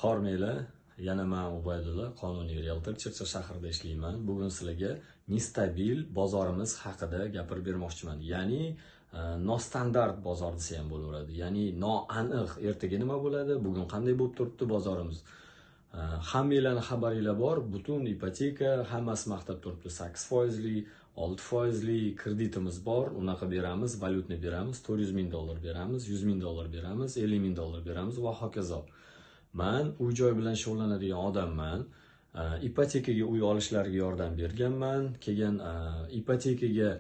Hormanglar, yana men Ubaydulla, qonuniy realtor, Chirchiq shahrida ishlayman. Bugun sizlarga nestabil bozorimiz haqida gapirib bermoqchiman. Ya'ni nostandart bozor desa ham bo'laveradi. Ya'ni noaniq, ertaga nima bo'ladi, bugun qanday bo'lib turibdi bozorimiz. Hammanglarning xabaringlar bor, butun ipoteka hammasi maqtab turibdi. 8%li, 6%li kreditimiz bor, unaqa beramiz, valyutni beramiz, $400,000 beramiz, $100,000 beramiz, $50,000 beramiz va hokazo. Men uy-joy bilan shug'ullanadigan odamman. Ipotekaga uy olishlariga yordam berganman. Keyin ipotekaga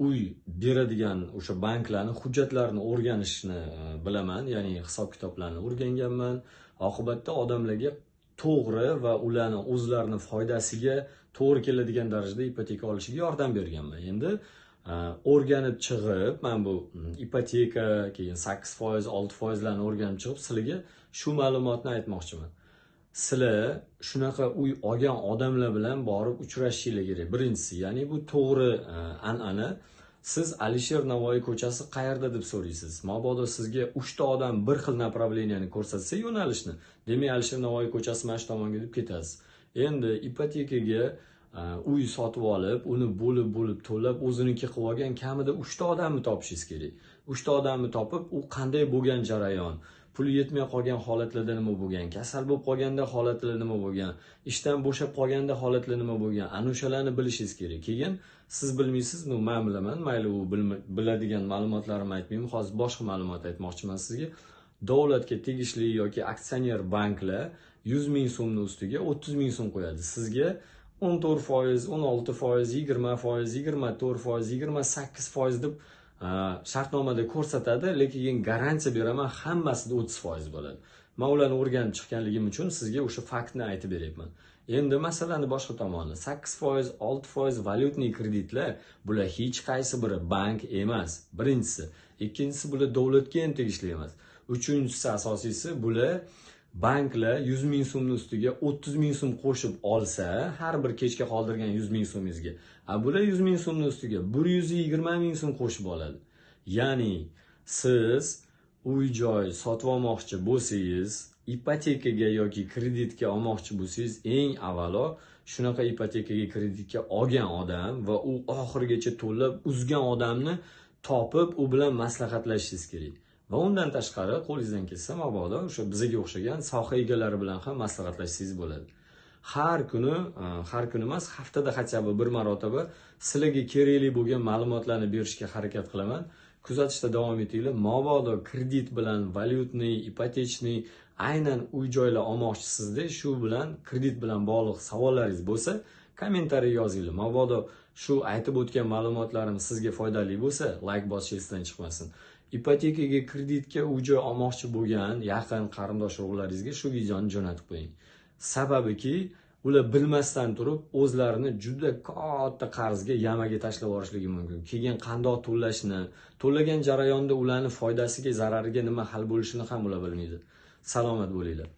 uy beradigan o'sha banklarning hujjatlarini o'rganishni bilaman, ya'ni hisob-kitoblarni o'rganganman. Oqibatda odamlarga to'g'ri va ularning o'zlarini foydasiga to'g'ri keladigan darajada ipoteka olishiga yordam berganman. Endi o'rganib chiqib, men bu ipoteka, keyin 8%, 6%larni o'rganib chiqib, sizlarga shu ma'lumotni aytmoqchiman. Sizlar shunaqa uy olgan odamlar bilan borib uchrashishinglar kerak. Birinchisi, ya'ni bu to'g'ri an'ana. Siz Alisher Navoiy ko'chasi qayerda deb so'raysiz. Mabodo sizga 3 ta odam bir xil направленияni ko'rsatsa yo'nalishni, demak Alisher Navoiy ko'chasi mana shu tomonga deb ketasiz. Endi ipotekaga uy sotib olib, uni bo'lib to'lab o'ziniki qilib olgan kamida 3 ta odamni topishingiz kerak. 3 ta odamni topib, u qanday bo'lgan jarayon, puli yetmay qolgan holatlarda nima bo'lgan, kasal bo'lib qolganda holatlar nima bo'lgan, ishdan bo'shab qolganda holatlar nima bo'lgan, ana o'shalarni bilishingiz kerak. Keyin siz bilmaysizmi, men bilaman, mayli u biladigan ma'lumotlarimni aytmayman, hozir boshqa ma'lumot aytmoqchiman sizga. Davlatga tegishli yoki aksioner banklar 100,000 so'mning ustiga 30,000 so'm qo'yadi. Sizga 14%, 16%, 20%, 24%, 28% deb shartnomada ko'rsatadi, lekin garantiya beraman, hammasida 30% bo'ladi. Men ularni o'rganib chiqqanligim uchun sizga o'sha faktni aytib beryapman. Endi masalani boshqa tomoni, 8%, 6% valyutniy kreditlar, bular hech qaysi biri bank emas. Birinchisi, ikkinchisi bular davlatga ham tegishli emas. Uchinchisi, asosiysi, bular banklar 100,000 so'mning ustiga 30,000 so'm qo'shib olsa, har bir kechga qoldirgan 100,000 so'mingizga, bular 100,000 so'mning ustiga 120,000 so'm qo'shib oladi. Ya'ni siz uy-joy sotib olmoqchi bo'lsangiz, ipotekaga yoki kreditga olmoqchi bo'lsangiz, eng avvalo shunaqa ipotekaga kreditga olgan odam va u oxirigacha to'lab uzgan odamni topib, u bilan maslahatlashishingiz kerak. Va undan tashqari, qo'lingizdan kelsa, mabodo o'sha bizga o'xshagan soha egalari bilan ham maslahatlashsangiz bo'ladi. Har kuni emas, haftada hatto bir marotaba sizlarga kerakli bo'lgan ma'lumotlarni berishga harakat qilaman. Kuzatishda davom etinglar. Mabodo kredit bilan, valyutniy, ipotechniy, aynan uy-joylar olmoqchisizda, shu bilan kredit bilan bog'liq savollaringiz bo'lsa, kommentariy yozinglar. Mabodo shu aytib o'tgan ma'lumotlarim sizga foydali bo'lsa, like bosish esdan chiqmasin. Ipotekaga, kreditga uy-joy olmoqchi bo'lgan yaqin qarindosh-urug'laringizga shu videoni jo'natib qo'ying. Sababiki, ular bilmasdan turib o'zlarini juda katta qarzga, yamaga tashlab yuborishligi mumkin. Keyin qandoq to'lashni, to'lagan jarayonda ularning foydasiga, zarariga nima hal bo'lishini ham ular bilmaydi. Salomat bo'linglar.